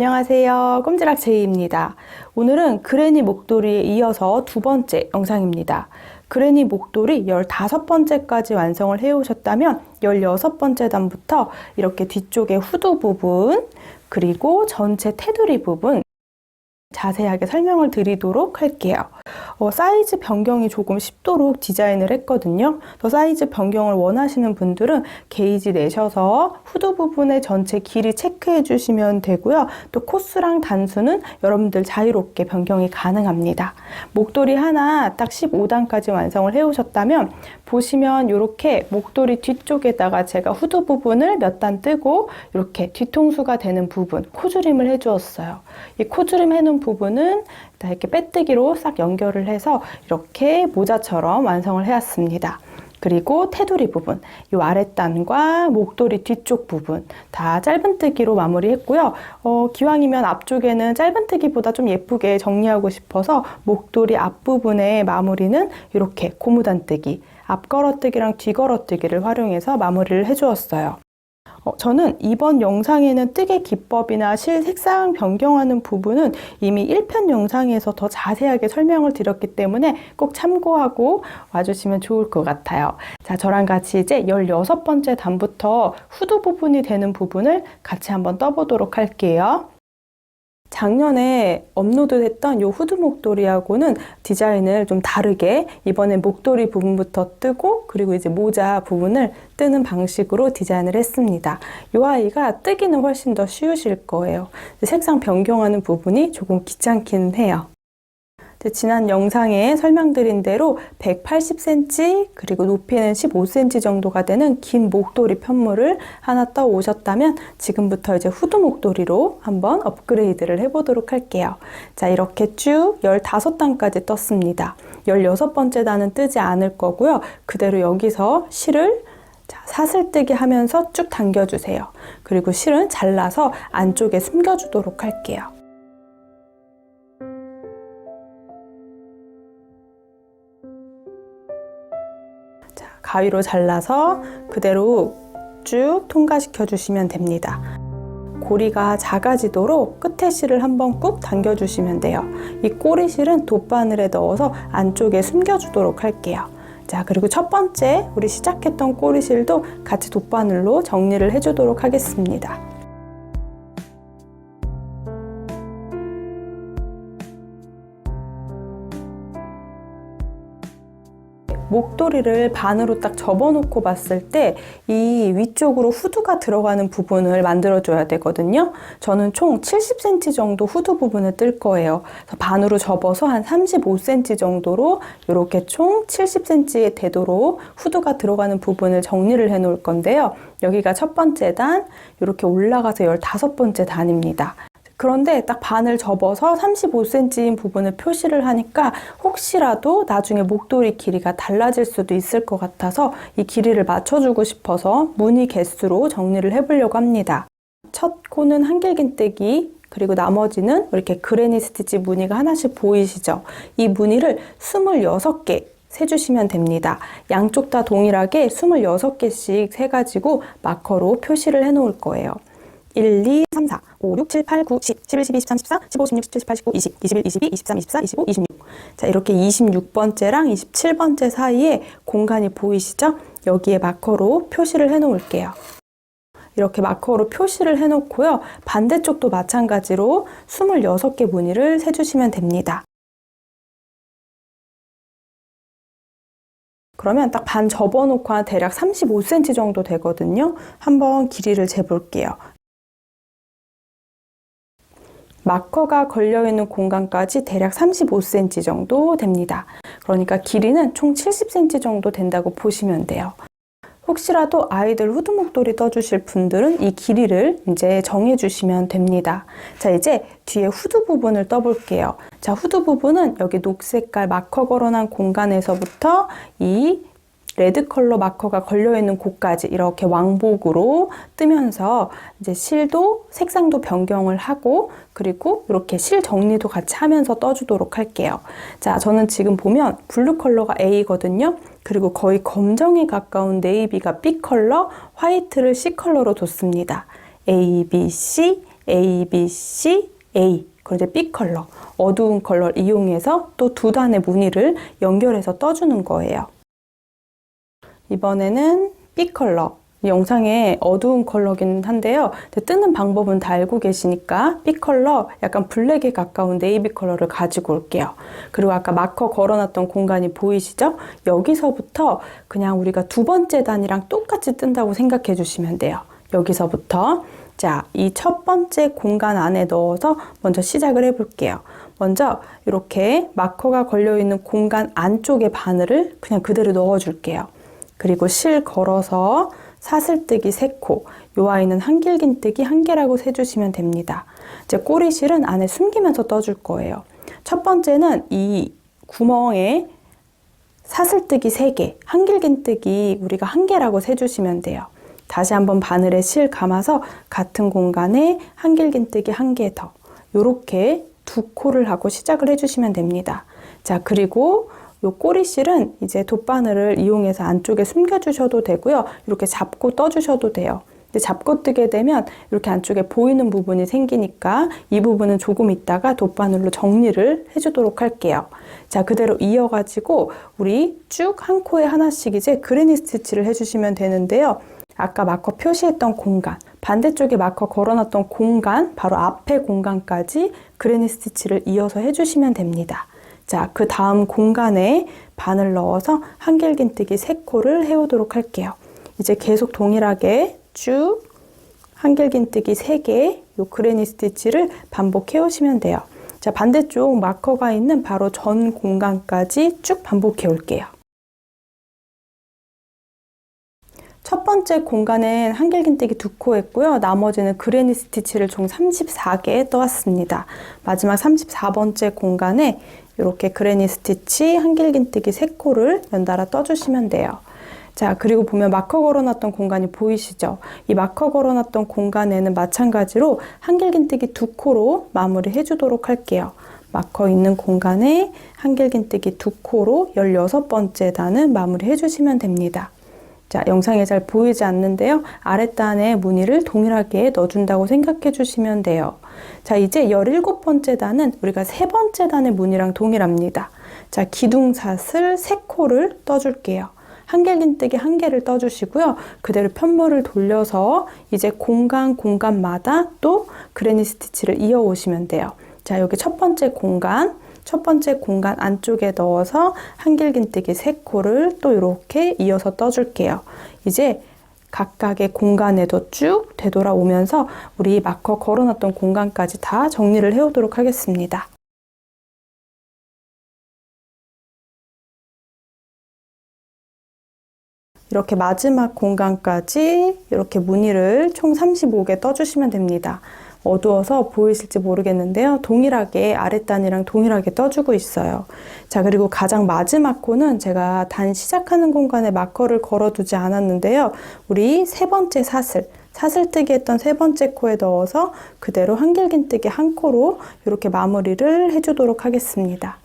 안녕하세요. 꼼지락 제이입니다. 오늘은 그레니 목도리에 이어서 두 번째 영상입니다. 그레니 목도리 15번째까지 완성을 해오셨다면 16번째 단부터 이렇게 뒤쪽에 후드 부분 그리고 전체 테두리 부분 자세하게 설명을 드리도록 할게요. 사이즈 변경이 조금 쉽도록 디자인을 했거든요. 더 사이즈 변경을 원하시는 분들은 게이지 내셔서 후드 부분의 전체 길이 체크해 주시면 되고요. 또 코스랑 단수는 여러분들 자유롭게 변경이 가능합니다. 목도리 하나 딱 15단까지 완성을 해오셨다면 보시면 이렇게 목도리 뒤쪽에다가 제가 후드 부분을 몇 단 뜨고 이렇게 뒤통수가 되는 부분 코줄임을 해주었어요. 이 코줄임 해놓은 부분은 이렇게 빼뜨기로 싹 연결을 해서 이렇게 모자처럼 완성을 해왔습니다. 그리고 테두리 부분, 이 아랫단과 목도리 뒤쪽 부분 다 짧은뜨기로 마무리했고요. 기왕이면 앞쪽에는 짧은뜨기보다 좀 예쁘게 정리하고 싶어서 목도리 앞부분의 마무리는 이렇게 고무단뜨기, 앞걸어뜨기랑 뒤걸어뜨기를 활용해서 마무리를 해주었어요. 저는 이번 영상에는 뜨개 기법이나 실 색상 변경하는 부분은 이미 1편 영상에서 더 자세하게 설명을 드렸기 때문에 꼭 참고하고 와주시면 좋을 것 같아요. 자, 저랑 같이 이제 16번째 단부터 후드 부분이 되는 부분을 같이 한번 떠보도록 할게요. 작년에 업로드했던 이 후드 목도리하고는 디자인을 좀 다르게 이번엔 목도리 부분부터 뜨고 그리고 이제 모자 부분을 뜨는 방식으로 디자인을 했습니다. 이 아이가 뜨기는 훨씬 더 쉬우실 거예요. 색상 변경하는 부분이 조금 귀찮긴 해요. 지난 영상에 설명드린 대로 180cm 그리고 높이는 15cm 정도가 되는 긴 목도리 편물을 하나 떠 오셨다면 지금부터 이제 후드 목도리로 한번 업그레이드를 해보도록 할게요. 자, 이렇게 쭉 15단까지 떴습니다. 16번째 단은 뜨지 않을 거고요. 그대로 여기서 실을 사슬뜨기 하면서 쭉 당겨주세요. 그리고 실은 잘라서 안쪽에 숨겨주도록 할게요. 가위로 잘라서 그대로 쭉 통과시켜 주시면 됩니다. 고리가 작아지도록 끝에 실을 한번 꾹 당겨 주시면 돼요. 이 꼬리실은 돗바늘에 넣어서 안쪽에 숨겨 주도록 할게요. 자, 그리고 첫 번째 우리 시작했던 꼬리실도 같이 돗바늘로 정리를 해 주도록 하겠습니다. 목도리를 반으로 딱 접어놓고 봤을 때 이 위쪽으로 후드가 들어가는 부분을 만들어줘야 되거든요. 저는 총 70cm 정도 후드 부분을 뜰 거예요. 그래서 반으로 접어서 한 35cm 정도로 이렇게 총 70cm에 되도록 후드가 들어가는 부분을 정리를 해 놓을 건데요. 여기가 첫 번째 단, 이렇게 올라가서 15번째 단입니다. 그런데 딱 반을 접어서 35cm인 부분을 표시를 하니까 혹시라도 나중에 목도리 길이가 달라질 수도 있을 것 같아서 이 길이를 맞춰주고 싶어서 무늬 개수로 정리를 해보려고 합니다. 첫 코는 한길긴뜨기, 그리고 나머지는 이렇게 그레니 스티치 무늬가 하나씩 보이시죠? 이 무늬를 26개 세주시면 됩니다. 양쪽 다 동일하게 26개씩 세가지고 마커로 표시를 해놓을 거예요. 1, 2, 3, 4, 5, 6, 7, 8, 9, 10, 11, 12, 13, 14, 15, 16, 17, 18, 19, 20, 21, 22, 23, 24, 25, 26. 자, 이렇게 26번째랑 27번째 사이에 공간이 보이시죠? 여기에 마커로 표시를 해 놓을게요. 이렇게 마커로 표시를 해 놓고요. 반대쪽도 마찬가지로 26개 무늬를 세주시면 됩니다. 그러면 딱 반 접어놓고 한 대략 35cm 정도 되거든요. 한번 길이를 재볼게요. 마커가 걸려있는 공간까지 대략 35cm 정도 됩니다. 그러니까 길이는 총 70cm 정도 된다고 보시면 돼요. 혹시라도 아이들 후드 목도리 떠주실 분들은 이 길이를 이제 정해주시면 됩니다. 자, 이제 뒤에 후드 부분을 떠볼게요. 자, 후드 부분은 여기 녹색깔 마커 걸어놓은 공간에서부터 이 레드 컬러 마커가 걸려있는 곳까지 이렇게 왕복으로 뜨면서 이제 실도 색상도 변경을 하고 그리고 이렇게 실 정리도 같이 하면서 떠주도록 할게요. 자, 저는 지금 보면 블루 컬러가 A거든요. 그리고 거의 검정에 가까운 네이비가 B 컬러, 화이트를 C 컬러로 뒀습니다. A, B, C, A, B, C, A. 그리고 이제 B 컬러, 어두운 컬러를 이용해서 또 두 단의 무늬를 연결해서 떠주는 거예요. 이번에는 B 컬러. 영상에 어두운 컬러긴 한데요. 뜨는 방법은 다 알고 계시니까 B 컬러 약간 블랙에 가까운 네이비 컬러를 가지고 올게요. 그리고 아까 마커 걸어놨던 공간이 보이시죠? 여기서부터 그냥 우리가 두 번째 단이랑 똑같이 뜬다고 생각해 주시면 돼요. 여기서부터 자, 이 첫 번째 공간 안에 넣어서 먼저 시작을 해볼게요. 먼저 이렇게 마커가 걸려있는 공간 안쪽에 바늘을 그냥 그대로 넣어줄게요. 그리고 실 걸어서 사슬뜨기 3코, 요 아이는 한길긴뜨기 1개라고 세주시면 됩니다. 이제 꼬리실은 안에 숨기면서 떠줄 거예요. 첫 번째는 이 구멍에 사슬뜨기 3개, 한길긴뜨기 우리가 1개라고 세주시면 돼요. 다시 한번 바늘에 실 감아서 같은 공간에 한길긴뜨기 1개 더, 요렇게 2코를 하고 시작을 해주시면 됩니다. 자, 그리고 요 꼬리실은 이제 돗바늘을 이용해서 안쪽에 숨겨주셔도 되고요. 이렇게 잡고 떠주셔도 돼요. 근데 잡고 뜨게 되면 이렇게 안쪽에 보이는 부분이 생기니까 이 부분은 조금 있다가 돗바늘로 정리를 해주도록 할게요. 자, 그대로 이어가지고 우리 쭉 한 코에 하나씩 이제 그레니 스티치를 해주시면 되는데요. 아까 마커 표시했던 공간, 반대쪽에 마커 걸어놨던 공간, 바로 앞에 공간까지 그레니 스티치를 이어서 해주시면 됩니다. 자, 그 다음 공간에 바늘 넣어서 한길긴뜨기 3코를 해오도록 할게요. 이제 계속 동일하게 쭉 한길긴뜨기 3개, 요 그레니 스티치를 반복해 오시면 돼요. 자, 반대쪽 마커가 있는 바로 전 공간까지 쭉 반복해 올게요. 첫 번째 공간은 한길긴뜨기 2코 했고요. 나머지는 그레니 스티치를 총 34개 떠왔습니다. 마지막 34번째 공간에 이렇게 그레니 스티치 한길긴뜨기 3코를 연달아 떠주시면 돼요. 자, 그리고 보면 마커 걸어놨던 공간이 보이시죠? 이 마커 걸어놨던 공간에는 마찬가지로 한길긴뜨기 2코로 마무리 해주도록 할게요. 마커 있는 공간에 한길긴뜨기 2코로 16번째 단은 마무리 해주시면 됩니다. 자, 영상에 잘 보이지 않는데요. 아랫단에 무늬를 동일하게 넣어준다고 생각해 주시면 돼요. 자, 이제 17번째 단은 우리가 세 번째 단의 무늬랑 동일합니다. 자, 기둥사슬 3코를 떠줄게요. 한길긴뜨기 1개를 떠주시고요. 그대로 편물을 돌려서 이제 공간마다 또 그레니 스티치를 이어 오시면 돼요. 자, 여기 첫 번째 공간 안쪽에 넣어서 한길긴뜨기 3코를 또 이렇게 이어서 떠줄게요. 이제 각각의 공간에도 쭉 되돌아오면서 우리 마커 걸어놨던 공간까지 다 정리를 해오도록 하겠습니다. 이렇게 마지막 공간까지 이렇게 무늬를 총 35개 떠주시면 됩니다. 어두워서 보이실지 모르겠는데요. 동일하게 아랫단이랑 동일하게 떠주고 있어요. 자, 그리고 가장 마지막 코는 제가 단 시작하는 공간에 마커를 걸어두지 않았는데요. 우리 세 번째 사슬뜨기 했던 세 번째 코에 넣어서 그대로 한길긴뜨기 1코로 이렇게 마무리를 해주도록 하겠습니다.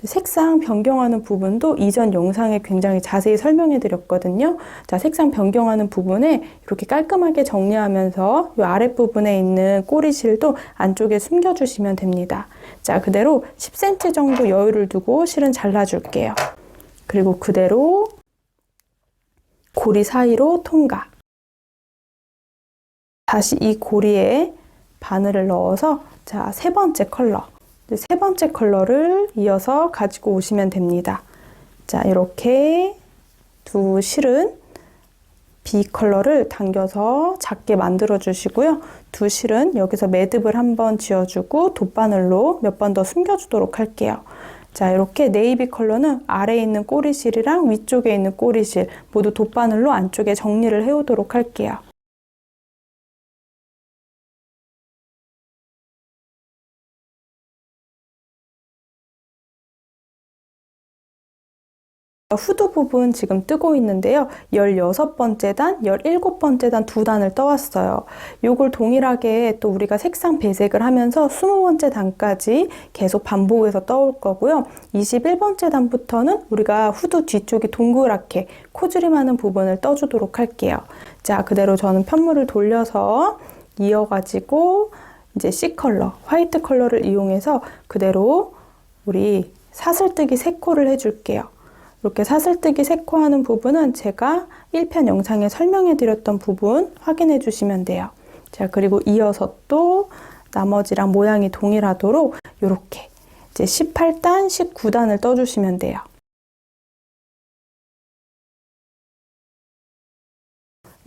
색상 변경하는 부분도 이전 영상에 굉장히 자세히 설명해 드렸거든요. 자, 색상 변경하는 부분에 이렇게 깔끔하게 정리하면서 이 아랫부분에 있는 꼬리실도 안쪽에 숨겨주시면 됩니다. 자, 그대로 10cm 정도 여유를 두고 실은 잘라줄게요. 그리고 그대로 고리 사이로 통과. 다시 이 고리에 바늘을 넣어서 자, 세 번째 컬러를 이어서 가지고 오시면 됩니다. 자, 이렇게 두 실은 B 컬러를 당겨서 작게 만들어 주시고요. 두 실은 여기서 매듭을 한번 지어주고 돗바늘로 몇 번 더 숨겨주도록 할게요. 자, 이렇게 네이비 컬러는 아래에 있는 꼬리실이랑 위쪽에 있는 꼬리실 모두 돗바늘로 안쪽에 정리를 해오도록 할게요. 후드 부분 지금 뜨고 있는데요. 16번째 단, 17번째 단 두 단을 떠왔어요. 요걸 동일하게 또 우리가 색상 배색을 하면서 20번째 단까지 계속 반복해서 떠올 거고요. 21번째 단부터는 우리가 후드 뒤쪽이 동그랗게 코줄임하는 부분을 떠주도록 할게요. 자, 그대로 저는 편물을 돌려서 이어가지고 이제 C 컬러, 화이트 컬러를 이용해서 그대로 우리 사슬뜨기 3코를 해줄게요. 이렇게 사슬뜨기 3코 하는 부분은 제가 1편 영상에 설명해 드렸던 부분 확인해 주시면 돼요. 자, 그리고 이어서 또 나머지랑 모양이 동일하도록 이렇게 이제 18단, 19단을 떠주시면 돼요.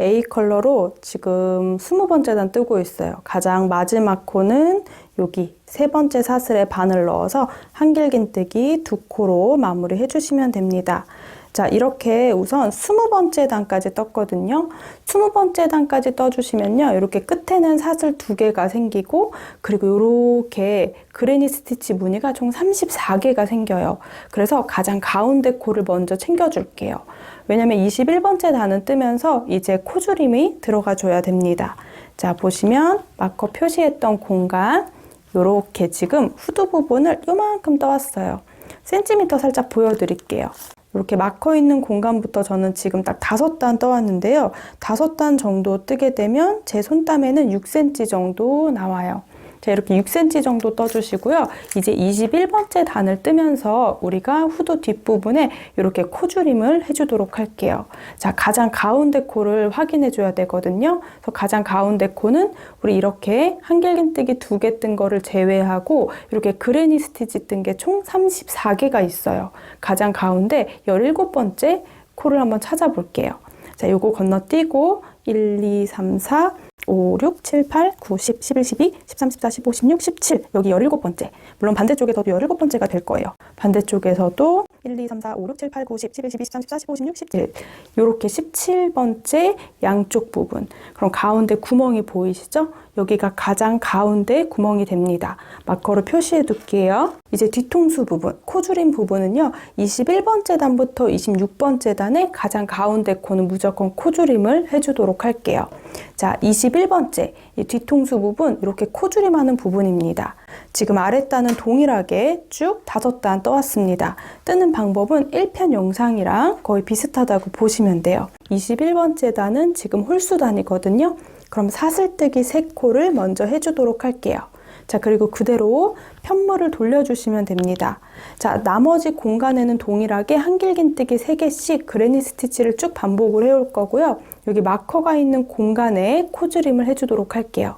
A 컬러로 지금 20번째 단 뜨고 있어요. 가장 마지막 코는 여기 3번째 사슬에 바늘 넣어서 한길긴뜨기 2코로 마무리 해주시면 됩니다. 자, 이렇게 우선 20번째 단까지 떴거든요. 20번째 단까지 떠주시면요. 이렇게 끝에는 사슬 2개가 생기고 그리고 이렇게 그레니 스티치 무늬가 총 34개가 생겨요. 그래서 가장 가운데 코를 먼저 챙겨줄게요. 왜냐면 21번째 단은 뜨면서 이제 코줄임이 들어가 줘야 됩니다. 자, 보시면 마커 표시했던 공간 이렇게 지금 후드 부분을 요만큼 떠왔어요. 센티미터 살짝 보여드릴게요. 이렇게 마커 있는 공간부터 저는 지금 딱 5단 떠왔는데요. 5단 정도 뜨게 되면 제 손땀에는 6cm 정도 나와요. 자, 이렇게 6cm 정도 떠주시고요. 이제 21번째 단을 뜨면서 우리가 후드 뒷부분에 이렇게 코줄임을 해주도록 할게요. 자, 가장 가운데 코를 확인해 줘야 되거든요. 그래서 가장 가운데 코는 우리 이렇게 한길긴뜨기 2개 뜬 거를 제외하고 이렇게 그레니 스티치 뜬 게 총 34개가 있어요. 가장 가운데 17번째 코를 한번 찾아볼게요. 자, 요거 건너뛰고 1, 2, 3, 4, 5, 6, 7, 8, 9, 10, 11, 12, 13, 14, 15, 16, 17 여기 17번째. 물론 반대쪽에서도 17번째가 될 거예요. 반대쪽에서도 1, 2, 3, 4, 5, 6, 7, 8, 9, 10, 11, 12, 13, 14, 15, 16, 17 이렇게 17번째 양쪽 부분. 그럼 가운데 구멍이 보이시죠? 여기가 가장 가운데 구멍이 됩니다. 마커로 표시해 둘게요. 이제 뒤통수 부분, 코줄임 부분은요. 21번째 단부터 26번째 단의 가장 가운데 코는 무조건 코줄임을 해주도록 할게요. 자, 21번째 이 뒤통수 부분 이렇게 코줄임하는 부분입니다. 지금 아랫단은 동일하게 쭉 5단 떠왔습니다. 뜨는 방법은 1편 영상이랑 거의 비슷하다고 보시면 돼요. 21번째 단은 지금 홀수단이거든요. 그럼 사슬뜨기 3코를 먼저 해주도록 할게요. 자, 그리고 그대로 편물을 돌려주시면 됩니다. 자, 나머지 공간에는 동일하게 한길긴뜨기 3개씩 그레니 스티치를 쭉 반복을 해올 거고요. 여기 마커가 있는 공간에 코줄임을 해주도록 할게요.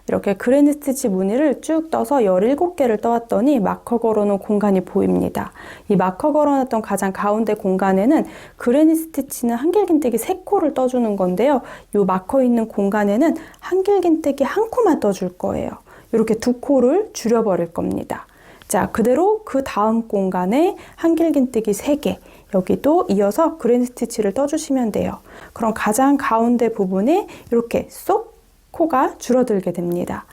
이렇게 그레니 스티치 무늬를 쭉 떠서 17개를 떠왔더니 마커 걸어놓은 공간이 보입니다. 이 마커 걸어놨던 가장 가운데 공간에는 그레니 스티치는 한길긴뜨기 3코를 떠주는 건데요. 이 마커 있는 공간에는 한길긴뜨기 1코만 떠줄 거예요. 이렇게 2코를 줄여버릴 겁니다. 자, 그대로 그 다음 공간에 한길긴뜨기 3개 여기도 이어서 그레니 스티치를 떠주시면 돼요. 그럼 가장 가운데 부분에 이렇게 쏙 코가 줄어들게 됩니다.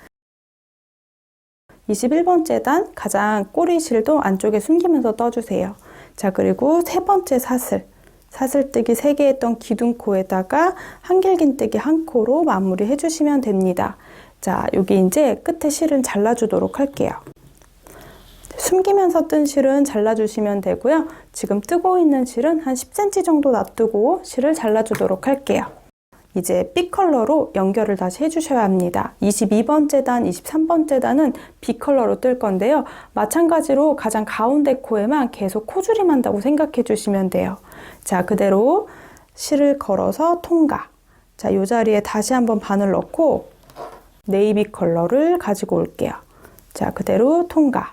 21번째 단 가장 꼬리실도 안쪽에 숨기면서 떠주세요. 자, 그리고 3번째 사슬뜨기 3개 했던 기둥코에다가 한길긴뜨기 1코로 마무리 해주시면 됩니다. 자, 여기 이제 끝에 실은 잘라주도록 할게요. 숨기면서 뜬 실은 잘라주시면 되고요. 지금 뜨고 있는 실은 한 10cm 정도 놔두고 실을 잘라주도록 할게요. 이제 B 컬러로 연결을 다시 해주셔야 합니다. 22번째 단, 23번째 단은 B 컬러로 뜰 건데요. 마찬가지로 가장 가운데 코에만 계속 코줄임 한다고 생각해 주시면 돼요. 자, 그대로 실을 걸어서 통과. 자, 이 자리에 다시 한번 바늘 넣고 네이비 컬러를 가지고 올게요. 자, 그대로 통과.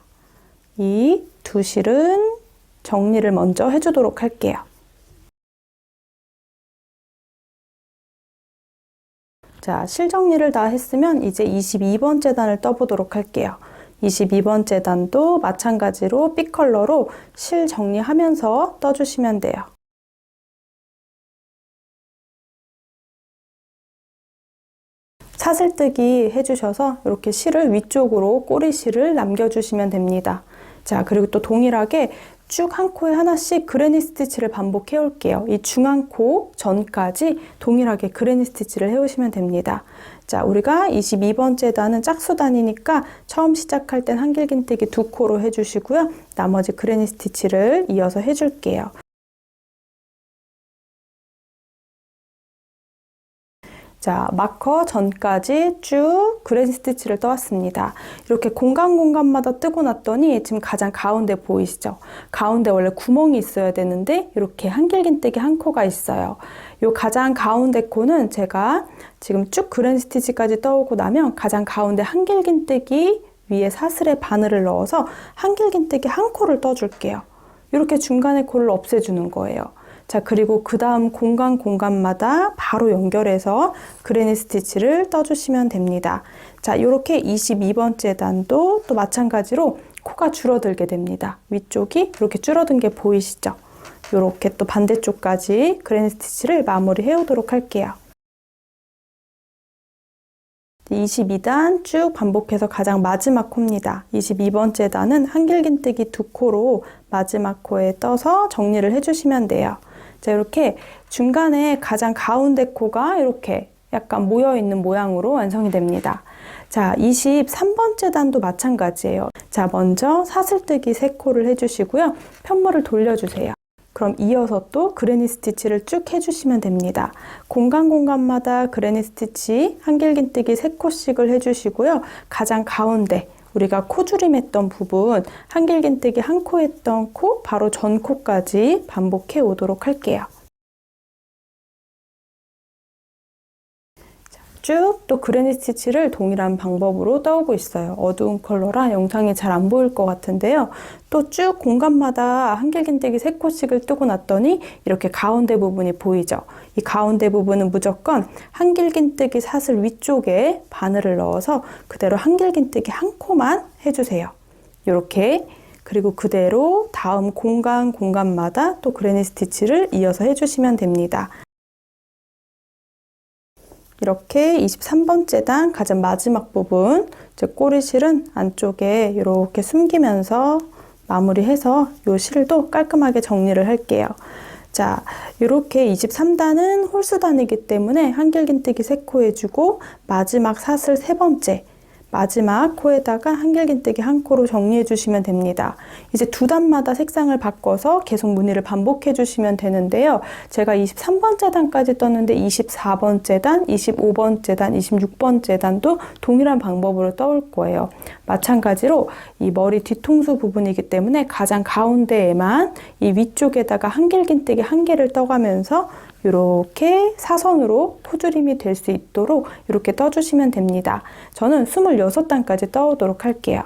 이 두 실은 정리를 먼저 해주도록 할게요. 자, 실 정리를 다 했으면 이제 22번째 단을 떠보도록 할게요. 22번째 단도 마찬가지로 B 컬러로 실 정리하면서 떠주시면 돼요. 사슬뜨기 해주셔서 이렇게 실을 위쪽으로 꼬리실을 남겨주시면 됩니다. 자, 그리고 또 동일하게 쭉 한 코에 하나씩 그레니 스티치를 반복해 올게요. 이 중앙 코 전까지 동일하게 그레니 스티치를 해오시면 됩니다. 자, 우리가 22번째 단은 짝수단이니까 처음 시작할 땐 한길긴뜨기 2코로 해주시고요. 나머지 그레니 스티치를 이어서 해줄게요. 자, 마커 전까지 쭉 그레니 스티치를 떠왔습니다. 이렇게 공간마다 뜨고 났더니 지금 가장 가운데 보이시죠? 가운데 원래 구멍이 있어야 되는데 이렇게 한길긴뜨기 한 코가 있어요. 요 가장 가운데 코는 제가 지금 쭉 그레니 스티치까지 떠오고 나면 가장 가운데 한길긴뜨기 위에 사슬에 바늘을 넣어서 한길긴뜨기 한 코를 떠줄게요. 이렇게 중간에 코를 없애주는 거예요. 자, 그리고 그 다음 공간마다 바로 연결해서 그레니 스티치를 떠주시면 됩니다. 자, 이렇게 22번째 단도 또 마찬가지로 코가 줄어들게 됩니다. 위쪽이 이렇게 줄어든 게 보이시죠? 이렇게 또 반대쪽까지 그레니 스티치를 마무리해 오도록 할게요. 22단 쭉 반복해서 가장 마지막 코입니다. 22번째 단은 한길긴뜨기 2코로 마지막 코에 떠서 정리를 해주시면 돼요. 자, 이렇게 중간에 가장 가운데 코가 이렇게 약간 모여있는 모양으로 완성이 됩니다. 자, 23번째 단도 마찬가지예요. 자, 먼저 사슬뜨기 3코를 해주시고요. 편물을 돌려주세요. 그럼 이어서 또 그레니 스티치를 쭉 해주시면 됩니다. 공간마다 그레니 스티치 한길긴뜨기 3코씩을 해주시고요. 가장 가운데 우리가 코줄임 했던 부분 한길긴뜨기 1코 했던 코 바로 전 코까지 반복해 오도록 할게요. 쭉 또 그레니 스티치를 동일한 방법으로 떠오고 있어요. 어두운 컬러라 영상이 잘 안 보일 것 같은데요. 또 쭉 공간마다 한길긴뜨기 3코씩을 뜨고 났더니 이렇게 가운데 부분이 보이죠. 이 가운데 부분은 무조건 한길긴뜨기 사슬 위쪽에 바늘을 넣어서 그대로 한길긴뜨기 1코만 해주세요. 이렇게. 그리고 그대로 다음 공간마다 또 그레니 스티치를 이어서 해주시면 됩니다. 이렇게 23번째 단 가장 마지막 부분, 즉 꼬리실은 안쪽에 이렇게 숨기면서 마무리해서 이 실도 깔끔하게 정리를 할게요. 자, 이렇게 23단은 홀수단이기 때문에 한길긴뜨기 3코 해주고 마지막 사슬 3번째 마지막 코에다가 한길긴뜨기 1코로 정리해 주시면 됩니다. 이제 2단마다 색상을 바꿔서 계속 무늬를 반복해 주시면 되는데요. 제가 23번째 단까지 떴는데 24번째 단, 25번째 단, 26번째 단도 동일한 방법으로 떠올 거예요. 마찬가지로 이 머리 뒤통수 부분이기 때문에 가장 가운데에만 이 위쪽에다가 한길긴뜨기 1개를 떠가면서 이렇게 사선으로 포줄임이 될 수 있도록 이렇게 떠주시면 됩니다. 저는 26단까지 떠오도록 할게요.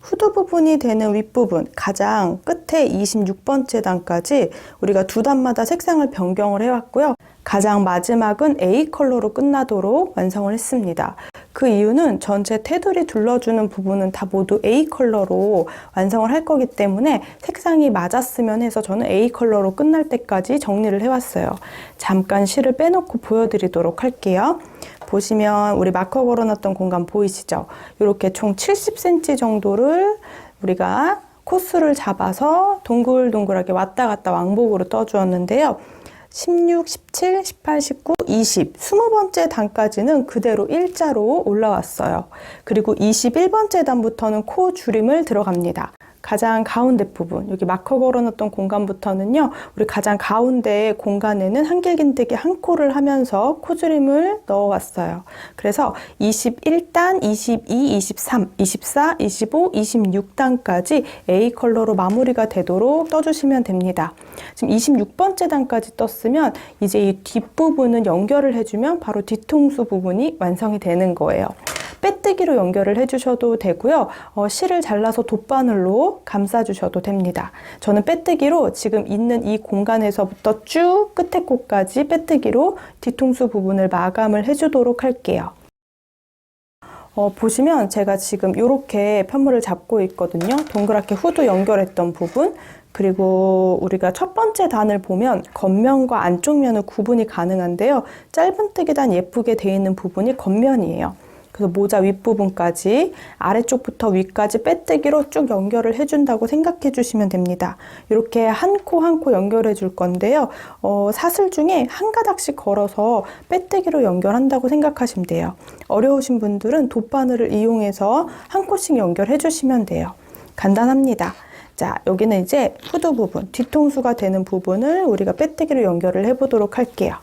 후드 부분이 되는 윗부분 가장 끝에 26번째 단까지 우리가 2단마다 색상을 변경을 해왔고요. 가장 마지막은 A 컬러로 끝나도록 완성을 했습니다. 그 이유는 전체 테두리 둘러주는 부분은 다 모두 A 컬러로 완성을 할 거기 때문에 색상이 맞았으면 해서 저는 A 컬러로 끝날 때까지 정리를 해왔어요. 잠깐 실을 빼놓고 보여드리도록 할게요. 보시면 우리 마커 걸어놨던 공간 보이시죠? 이렇게 총 70cm 정도를 우리가 코스를 잡아서 동글동글하게 왔다 갔다 왕복으로 떠주었는데요. 16, 17, 18, 19, 20, 20번째 단까지는 그대로 일자로 올라왔어요. 그리고 21번째 단부터는 코 줄임을 들어갑니다. 가장 가운데 부분, 여기 마커 걸어놨던 공간부터는요, 우리 가장 가운데 공간에는 한길긴뜨기 1코를 하면서 코줄임을 넣어왔어요. 그래서 21단, 22, 23, 24, 25, 26단까지 A 컬러로 마무리가 되도록 떠주시면 됩니다. 지금 26번째 단까지 떴으면 이제 이 뒷부분은 연결을 해주면 바로 뒤통수 부분이 완성이 되는 거예요. 빼뜨기로 연결을 해주셔도 되고요. 실을 잘라서 돗바늘로 감싸주셔도 됩니다. 저는 빼뜨기로 지금 있는 이 공간에서부터 쭉 끝에 코까지 빼뜨기로 뒤통수 부분을 마감을 해주도록 할게요. 보시면 제가 지금 이렇게 편물을 잡고 있거든요. 동그랗게 후드 연결했던 부분, 그리고 우리가 첫 번째 단을 보면 겉면과 안쪽 면은 구분이 가능한데요. 짧은뜨기 단 예쁘게 되어 있는 부분이 겉면이에요. 그래서 모자 윗부분까지 아래쪽부터 위까지 빼뜨기로 쭉 연결을 해준다고 생각해 주시면 됩니다. 이렇게 한 코 한 코 연결해 줄 건데요. 사슬 중에 한 가닥씩 걸어서 빼뜨기로 연결한다고 생각하시면 돼요. 어려우신 분들은 돗바늘을 이용해서 한 코씩 연결해 주시면 돼요. 간단합니다. 자, 여기는 이제 후드 부분, 뒤통수가 되는 부분을 우리가 빼뜨기로 연결을 해보도록 할게요.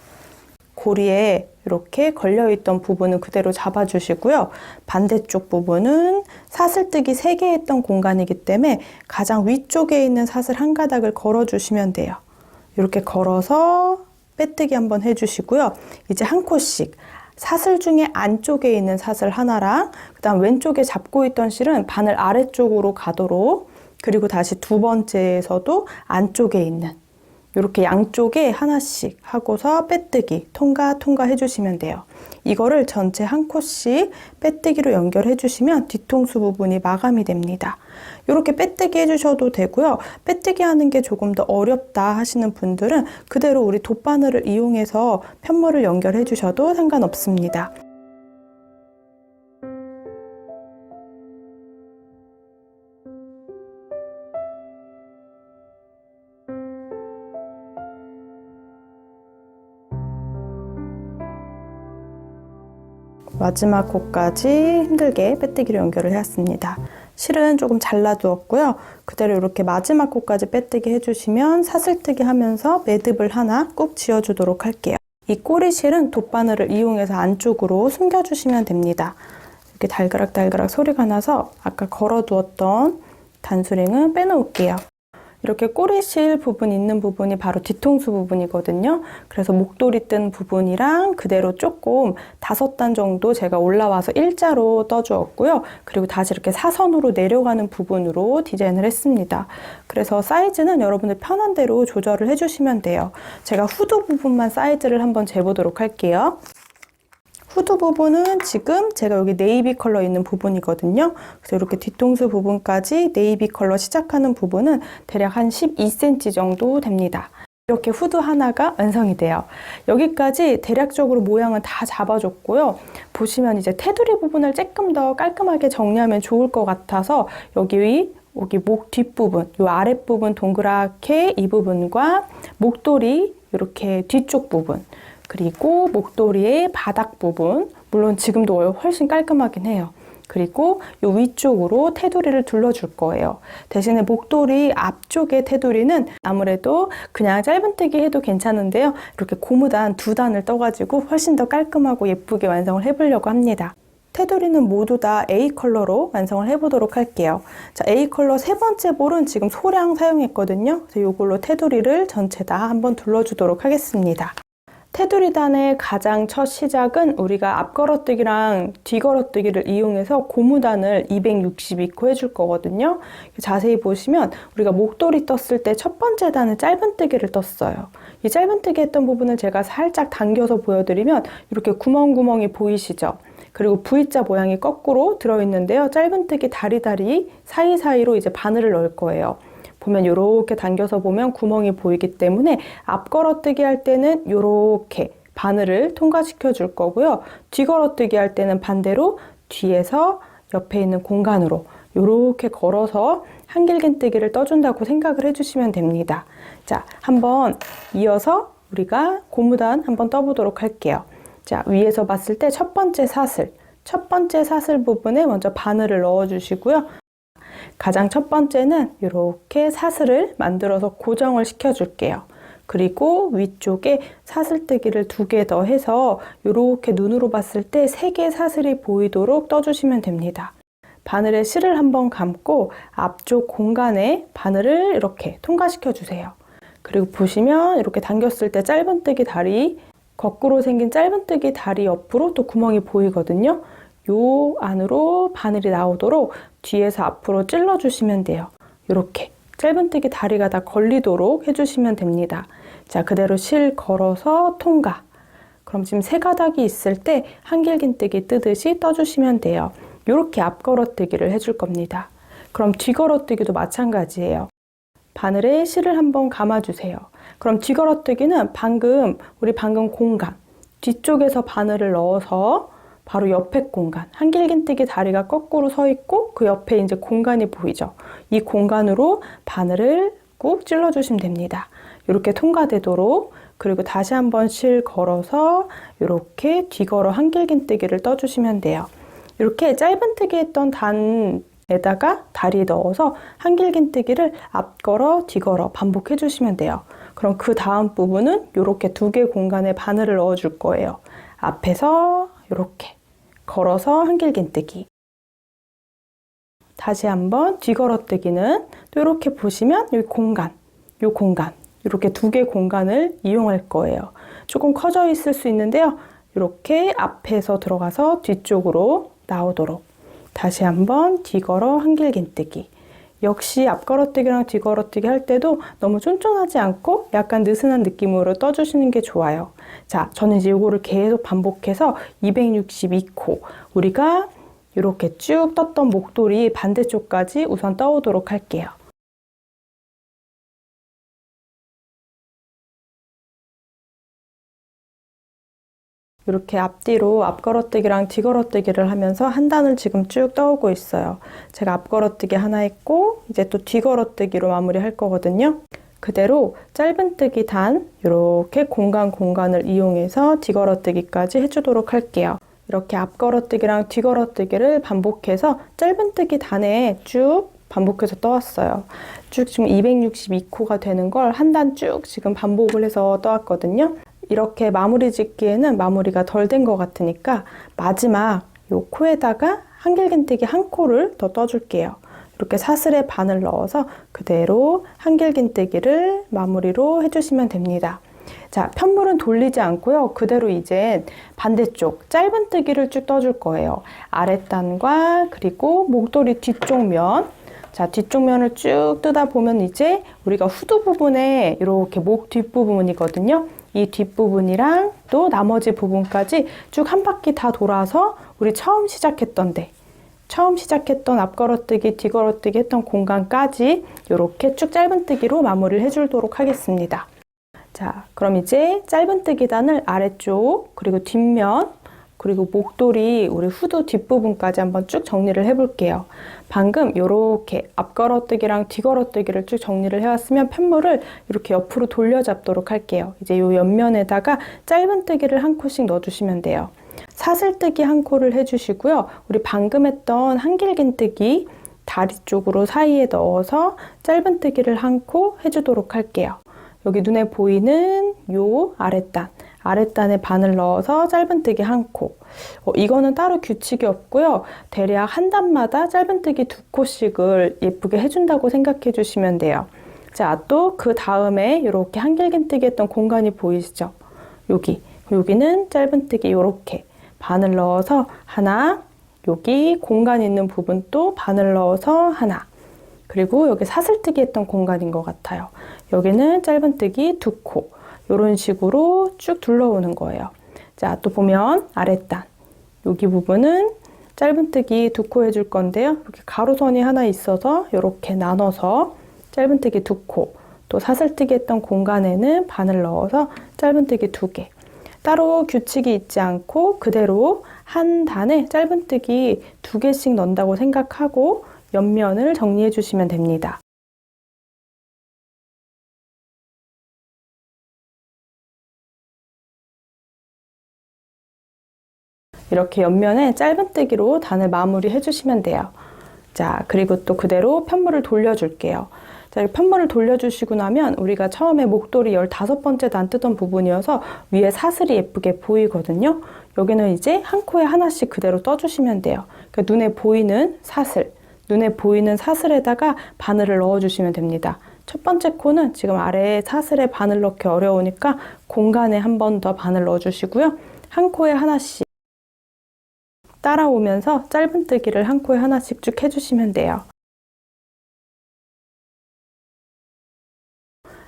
고리에 이렇게 걸려있던 부분은 그대로 잡아주시고요. 반대쪽 부분은 사슬뜨기 3개 했던 공간이기 때문에 가장 위쪽에 있는 사슬 한 가닥을 걸어주시면 돼요. 이렇게 걸어서 빼뜨기 한번 해주시고요. 이제 한 코씩 사슬 중에 안쪽에 있는 사슬 하나랑 그 다음 왼쪽에 잡고 있던 실은 바늘 아래쪽으로 가도록, 그리고 다시 두 번째에서도 안쪽에 있는 이렇게 양쪽에 하나씩 하고서 빼뜨기 통과 해주시면 돼요. 이거를 전체 한 코씩 빼뜨기로 연결해 주시면 뒤통수 부분이 마감이 됩니다. 이렇게 빼뜨기 해주셔도 되고요. 빼뜨기 하는 게 조금 더 어렵다 하시는 분들은 그대로 우리 돗바늘을 이용해서 편물을 연결해 주셔도 상관없습니다. 마지막 코까지 힘들게 빼뜨기로 연결을 해왔습니다. 실은 조금 잘라두었고요. 그대로 이렇게 마지막 코까지 빼뜨기 해주시면 사슬뜨기 하면서 매듭을 하나 꾹 지어주도록 할게요. 이 꼬리실은 돗바늘을 이용해서 안쪽으로 숨겨주시면 됩니다. 이렇게 달그락 소리가 나서 아까 걸어두었던 단수링은 빼놓을게요. 이렇게 꼬리실 부분 있는 부분이 바로 뒤통수 부분이거든요. 그래서 목도리 뜬 부분이랑 그대로 조금 5단 정도 제가 올라와서 일자로 떠주었고요. 그리고 다시 이렇게 사선으로 내려가는 부분으로 디자인을 했습니다. 그래서 사이즈는 여러분들 편한 대로 조절을 해주시면 돼요. 제가 후드 부분만 사이즈를 한번 재보도록 할게요. 후드 부분은 지금 제가 여기 네이비 컬러 있는 부분이거든요. 그래서 이렇게 뒤통수 부분까지 네이비 컬러 시작하는 부분은 대략 한 12cm 정도 됩니다. 이렇게 후드 하나가 완성이 돼요. 여기까지 대략적으로 모양은 다 잡아줬고요. 보시면 이제 테두리 부분을 조금 더 깔끔하게 정리하면 좋을 것 같아서 여기 목 뒷부분, 이 아랫부분 동그랗게 이 부분과 목도리 이렇게 뒤쪽 부분, 그리고 목도리의 바닥 부분, 물론 지금도 훨씬 깔끔하긴 해요. 그리고 이 위쪽으로 테두리를 둘러줄 거예요. 대신에 목도리 앞쪽의 테두리는 아무래도 그냥 짧은뜨기 해도 괜찮은데요. 이렇게 고무단 2단을 떠가지고 훨씬 더 깔끔하고 예쁘게 완성을 해보려고 합니다. 테두리는 모두 다 A 컬러로 완성을 해보도록 할게요. 자, A 컬러 3번째 볼은 지금 소량 사용했거든요. 그래서 이걸로 테두리를 전체 다 한번 둘러주도록 하겠습니다. 테두리단의 가장 첫 시작은 우리가 앞걸어뜨기랑 뒤걸어뜨기를 이용해서 고무단을 262코 해줄 거거든요. 자세히 보시면 우리가 목도리 떴을 때 첫 번째 단은 짧은뜨기를 떴어요. 이 짧은뜨기 했던 부분을 제가 살짝 당겨서 보여드리면 이렇게 구멍구멍이 보이시죠? 그리고 V자 모양이 거꾸로 들어있는데요. 짧은뜨기 다리 사이사이로 이제 바늘을 넣을 거예요. 보면 이렇게 당겨서 보면 구멍이 보이기 때문에 앞걸어뜨기 할 때는 이렇게 바늘을 통과시켜 줄 거고요. 뒤걸어뜨기 할 때는 반대로 뒤에서 옆에 있는 공간으로 이렇게 걸어서 한길긴뜨기를 떠준다고 생각을 해주시면 됩니다. 자, 한번 이어서 우리가 고무단 한번 떠보도록 할게요. 자, 위에서 봤을 때 첫 번째 사슬 부분에 먼저 바늘을 넣어주시고요. 가장 첫 번째는 이렇게 사슬을 만들어서 고정을 시켜줄게요. 그리고 위쪽에 사슬뜨기를 2개 더 해서 이렇게 눈으로 봤을 때 3개의 사슬이 보이도록 떠주시면 됩니다. 바늘에 실을 한번 감고 앞쪽 공간에 바늘을 이렇게 통과시켜 주세요. 그리고 보시면 이렇게 당겼을 때 짧은뜨기 다리, 거꾸로 생긴 짧은뜨기 다리 옆으로 또 구멍이 보이거든요. 요 안으로 바늘이 나오도록 뒤에서 앞으로 찔러주시면 돼요. 이렇게 짧은뜨기 다리가 다 걸리도록 해주시면 됩니다. 자, 그대로 실 걸어서 통과. 그럼 지금 3가닥이 있을 때 한길긴뜨기 뜨듯이 떠주시면 돼요. 이렇게 앞걸어뜨기를 해줄 겁니다. 그럼 뒤걸어뜨기도 마찬가지예요. 바늘에 실을 한번 감아주세요. 그럼 뒤걸어뜨기는 우리 방금 공간, 뒤쪽에서 바늘을 넣어서 바로 옆에 공간, 한길긴뜨기 다리가 거꾸로 서 있고 그 옆에 이제 공간이 보이죠. 이 공간으로 바늘을 꾹 찔러주시면 됩니다. 이렇게 통과되도록. 그리고 다시 한번 실 걸어서 이렇게 뒤걸어 한길긴뜨기를 떠주시면 돼요. 이렇게 짧은뜨기 했던 단에다가 다리 넣어서 한길긴뜨기를 앞걸어 뒤걸어 반복해 주시면 돼요. 그럼 그 다음 부분은 이렇게 두 개 공간에 바늘을 넣어 줄 거예요. 앞에서 이렇게 걸어서 한길긴뜨기. 다시 한번 뒤걸어뜨기는 또 이렇게 보시면 이 공간, 이렇게 두 개 공간을 이용할 거예요. 조금 커져 있을 수 있는데요. 이렇게 앞에서 들어가서 뒤쪽으로 나오도록. 다시 한번 뒤걸어 한길긴뜨기. 역시 앞걸어뜨기랑 뒤걸어뜨기 할 때도 너무 쫀쫀하지 않고 약간 느슨한 느낌으로 떠주시는 게 좋아요. 자, 저는 이제 이거를 계속 반복해서 262코 우리가 이렇게 쭉 떴던 목도리 반대쪽까지 우선 떠오도록 할게요. 이렇게 앞뒤로 앞걸어뜨기랑 뒤걸어뜨기를 하면서 한 단을 지금 쭉 떠오고 있어요. 제가 앞걸어뜨기 하나 했고 이제 또 뒤걸어뜨기로 마무리할 거거든요. 그대로 짧은뜨기 단 이렇게 공간을 이용해서 뒤걸어뜨기까지 해주도록 할게요. 이렇게 앞걸어뜨기랑 뒤걸어뜨기를 반복해서 짧은뜨기 단에 쭉 반복해서 떠왔어요. 쭉 지금 262코가 되는 걸 한 단 쭉 지금 반복을 해서 떠왔거든요. 이렇게 마무리 짓기에는 마무리가 덜 된 것 같으니까 마지막 요 코에다가 한길긴뜨기 한 코를 더 떠줄게요. 이렇게 사슬에 바늘 넣어서 그대로 한길긴뜨기를 마무리로 해주시면 됩니다. 자, 편물은 돌리지 않고요. 그대로 이제 반대쪽 짧은뜨기를 쭉 떠줄 거예요. 아랫단과 그리고 목도리 뒤쪽 면. 자, 뒤쪽 면을 쭉 뜨다 보면 이제 우리가 후두 부분에 이렇게 목 뒷부분이거든요. 이 뒷부분이랑 또 나머지 부분까지 쭉 한 바퀴 다 돌아서 우리 처음 시작했던 앞걸어뜨기, 뒤걸어뜨기 했던 공간까지 이렇게 쭉 짧은뜨기로 마무리를 해주도록 하겠습니다. 자, 그럼 이제 짧은뜨기 단을 아래쪽, 그리고 뒷면, 그리고 목도리, 우리 후드 뒷부분까지 한번 쭉 정리를 해볼게요. 방금 이렇게 앞걸어뜨기랑 뒤걸어뜨기를 쭉 정리를 해왔으면 편물을 이렇게 옆으로 돌려잡도록 할게요. 이제 이 옆면에다가 짧은뜨기를 한 코씩 넣어주시면 돼요. 사슬뜨기 한 코를 해주시고요. 우리 방금 했던 한길긴뜨기 다리 쪽으로 사이에 넣어서 짧은뜨기를 한 코 해주도록 할게요. 여기 눈에 보이는 요 아랫단에 바늘 넣어서 짧은뜨기 한 코. 이거는 따로 규칙이 없고요. 대략 한 단마다 짧은뜨기 두 코씩을 예쁘게 해준다고 생각해 주시면 돼요. 자, 또 그 다음에 이렇게 한길긴뜨기 했던 공간이 보이시죠? 여기는 짧은뜨기 이렇게 바늘 넣어서 하나, 여기 공간 있는 부분 또 바늘 넣어서 하나. 그리고 여기 사슬뜨기 했던 공간인 것 같아요. 여기는 짧은뜨기 두 코. 이런 식으로 쭉 둘러오는 거예요. 자, 또 보면 아랫단. 여기 부분은 짧은뜨기 두 코 해줄 건데요. 이렇게 가로선이 하나 있어서 이렇게 나눠서 짧은뜨기 두 코. 또 사슬뜨기 했던 공간에는 바늘 넣어서 짧은뜨기 두 개. 따로 규칙이 있지 않고 그대로 한 단에 짧은뜨기 두 개씩 넣는다고 생각하고 옆면을 정리해 주시면 됩니다. 이렇게 옆면에 짧은뜨기로 단을 마무리 해주시면 돼요. 자, 그리고 또 그대로 편물을 돌려줄게요. 자, 편물을 돌려주시고 나면 우리가 처음에 목도리 15번째 단 뜨던 부분이어서 위에 사슬이 예쁘게 보이거든요. 여기는 이제 한 코에 하나씩 그대로 떠주시면 돼요. 그러니까 눈에 보이는 사슬에다가 바늘을 넣어주시면 됩니다. 첫 번째 코는 지금 아래에 사슬에 바늘 넣기 어려우니까 공간에 한 번 더 바늘 넣어주시고요. 한 코에 하나씩 따라오면서 짧은뜨기를 한 코에 하나씩 쭉 해주시면 돼요.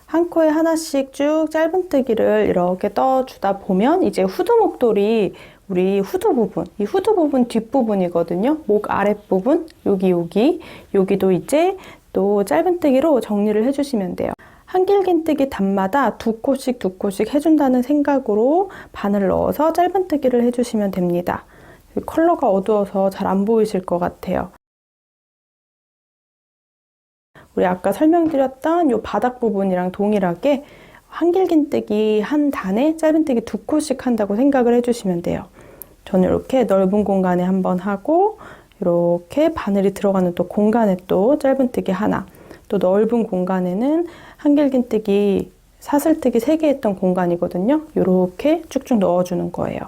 한 코에 하나씩 쭉 짧은뜨기를 이렇게 떠주다 보면 이제 후드 목도리 우리 후드 부분, 이 후드 부분 뒷부분이거든요. 목 아랫부분, 여기도 이제 또 짧은뜨기로 정리를 해주시면 돼요. 한길긴뜨기 단마다 두 코씩 해준다는 생각으로 바늘 넣어서 짧은뜨기를 해주시면 됩니다. 컬러가 어두워서 잘 안 보이실 것 같아요. 우리 아까 설명드렸던 이 바닥 부분이랑 동일하게 한길긴뜨기 한 단에 짧은뜨기 두 코씩 한다고 생각을 해주시면 돼요. 저는 이렇게 넓은 공간에 한번 하고 이렇게 바늘이 들어가는 또 공간에 또 짧은뜨기 하나, 또 넓은 공간에는 한길긴뜨기 사슬뜨기 3개 했던 공간이거든요. 이렇게 쭉쭉 넣어주는 거예요.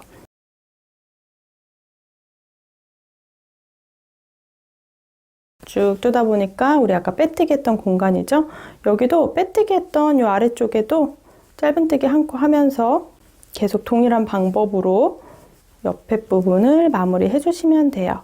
쭉 뜨다 보니까 우리 아까 빼뜨기 했던 공간이죠. 여기도 빼뜨기 했던 이 아래쪽에도 짧은뜨기 한 코 하면서 계속 동일한 방법으로 옆에 부분을 마무리 해주시면 돼요.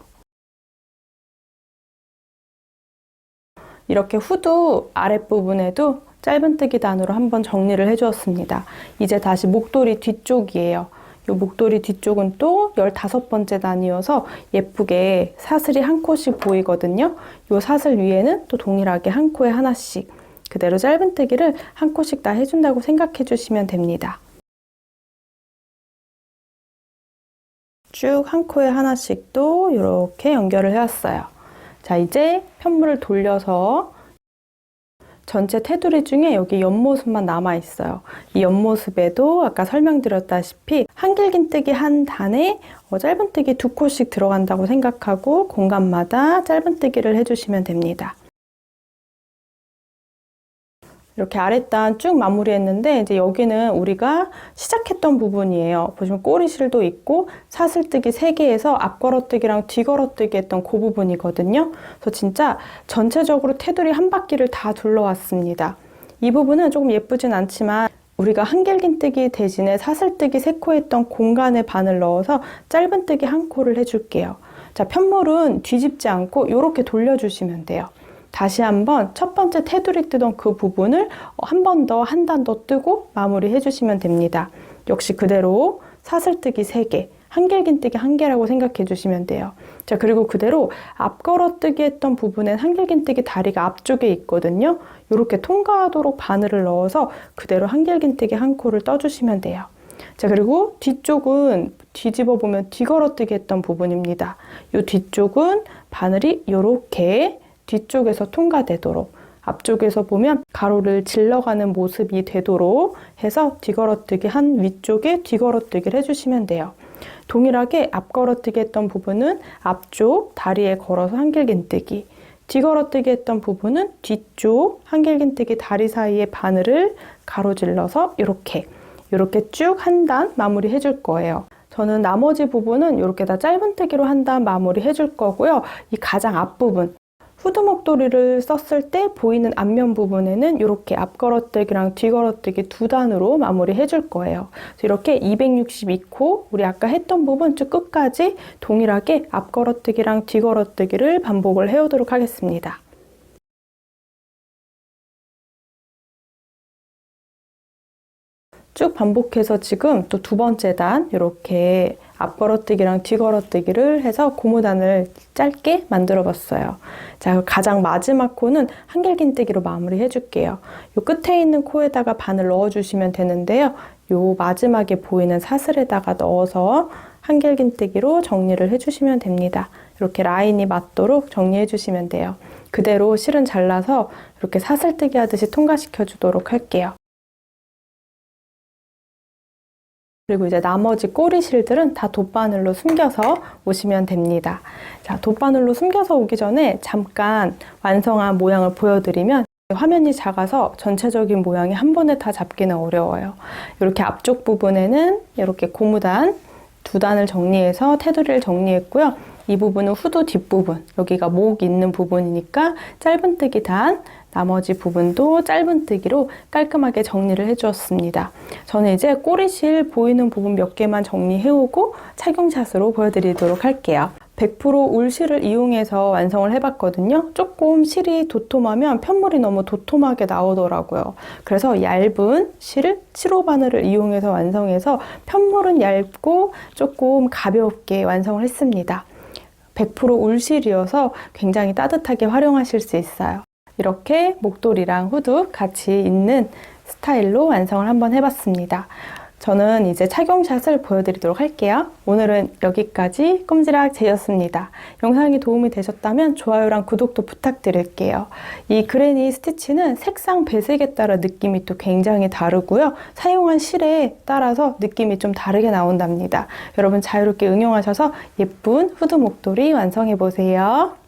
이렇게 후드 아랫부분에도 짧은뜨기 단으로 한번 정리를 해주었습니다. 이제 다시 목도리 뒤쪽이에요. 이 목도리 뒤쪽은 또 15번째 단이어서 예쁘게 사슬이 한 코씩 보이거든요. 이 사슬 위에는 또 동일하게 한 코에 하나씩 그대로 짧은뜨기를 한 코씩 다 해준다고 생각해 주시면 됩니다. 쭉 한 코에 하나씩 또 이렇게 연결을 해왔어요. 자, 이제 편물을 돌려서 전체 테두리 중에 여기 옆모습만 남아있어요. 이 옆모습에도 아까 설명드렸다시피 한길긴뜨기 한 단에 짧은뜨기 2코씩 들어간다고 생각하고 공간마다 짧은뜨기를 해주시면 됩니다. 이렇게 아랫단 쭉 마무리했는데 이제 여기는 우리가 시작했던 부분이에요. 보시면 꼬리실도 있고 사슬뜨기 3개에서 앞걸어뜨기랑 뒤걸어뜨기 했던 그 부분이거든요. 그래서 진짜 전체적으로 테두리 한 바퀴를 다 둘러왔습니다. 이 부분은 조금 예쁘진 않지만 우리가 한길긴뜨기 대신에 사슬뜨기 3코 했던 공간에 반을 넣어서 짧은뜨기 1코를 해줄게요. 자, 편물은 뒤집지 않고 이렇게 돌려주시면 돼요. 다시 한번 첫 번째 테두리 뜨던 그 부분을 한 번 더, 한 단 더 뜨고 마무리 해주시면 됩니다. 역시 그대로 사슬뜨기 3개, 한길긴뜨기 1개라고 생각해 주시면 돼요. 자, 그리고 그대로 앞걸어뜨기 했던 부분엔 한길긴뜨기 다리가 앞쪽에 있거든요. 이렇게 통과하도록 바늘을 넣어서 그대로 한길긴뜨기 1코를 떠주시면 돼요. 자, 그리고 뒤쪽은 뒤집어 보면 뒤걸어뜨기 했던 부분입니다. 이 뒤쪽은 바늘이 이렇게 뒤쪽에서 통과되도록 앞쪽에서 보면 가로를 질러가는 모습이 되도록 해서 뒤걸어뜨기 한 위쪽에 뒤걸어뜨기를 해주시면 돼요. 동일하게 앞걸어뜨기 했던 부분은 앞쪽 다리에 걸어서 한길긴뜨기, 뒤걸어뜨기 했던 부분은 뒤쪽 한길긴뜨기 다리 사이에 바늘을 가로질러서 이렇게 쭉 한 단 마무리 해줄 거예요. 저는 나머지 부분은 이렇게 다 짧은뜨기로 한 단 마무리 해줄 거고요. 이 가장 앞부분 후드 목도리를 썼을 때 보이는 앞면 부분에는 이렇게 앞걸어뜨기랑 뒤걸어뜨기 2단으로 마무리 해줄 거예요. 그래서 이렇게 262코 우리 아까 했던 부분 쭉 끝까지 동일하게 앞걸어뜨기랑 뒤걸어뜨기를 반복을 해오도록 하겠습니다. 쭉 반복해서 지금 또 2번째 단 이렇게 앞걸어뜨기랑 뒤걸어뜨기를 해서 고무단을 짧게 만들어 봤어요. 자, 가장 마지막 코는 한길긴뜨기로 마무리 해줄게요. 요 끝에 있는 코에다가 바늘 넣어주시면 되는데요. 요 마지막에 보이는 사슬에다가 넣어서 한길긴뜨기로 정리를 해주시면 됩니다. 이렇게 라인이 맞도록 정리해 주시면 돼요. 그대로 실은 잘라서 이렇게 사슬뜨기 하듯이 통과시켜 주도록 할게요. 그리고 이제 나머지 꼬리실들은 다 돗바늘로 숨겨서 오시면 됩니다. 자, 돗바늘로 숨겨서 오기 전에 잠깐 완성한 모양을 보여드리면 화면이 작아서 전체적인 모양이 한 번에 다 잡기는 어려워요. 이렇게 앞쪽 부분에는 이렇게 고무단 2단을 정리해서 테두리를 정리했고요. 이 부분은 후드 뒷부분, 여기가 목 있는 부분이니까 짧은뜨기 단, 나머지 부분도 짧은뜨기로 깔끔하게 정리를 해주었습니다. 저는 이제 꼬리실 보이는 부분 몇 개만 정리해오고 착용샷으로 보여드리도록 할게요. 100% 울실을 이용해서 완성을 해봤거든요. 조금 실이 도톰하면 편물이 너무 도톰하게 나오더라고요. 그래서 얇은 실을 7호 바늘을 이용해서 완성해서 편물은 얇고 조금 가볍게 완성을 했습니다. 100% 울실이어서 굉장히 따뜻하게 활용하실 수 있어요. 이렇게 목도리랑 후드 같이 있는 스타일로 완성을 한번 해봤습니다. 저는 이제 착용샷을 보여드리도록 할게요. 오늘은 여기까지 꼼지락 제이였습니다. 영상이 도움이 되셨다면 좋아요랑 구독도 부탁드릴게요. 이 그레니 스티치는 색상 배색에 따라 느낌이 또 굉장히 다르고요. 사용한 실에 따라서 느낌이 좀 다르게 나온답니다. 여러분 자유롭게 응용하셔서 예쁜 후드 목도리 완성해보세요.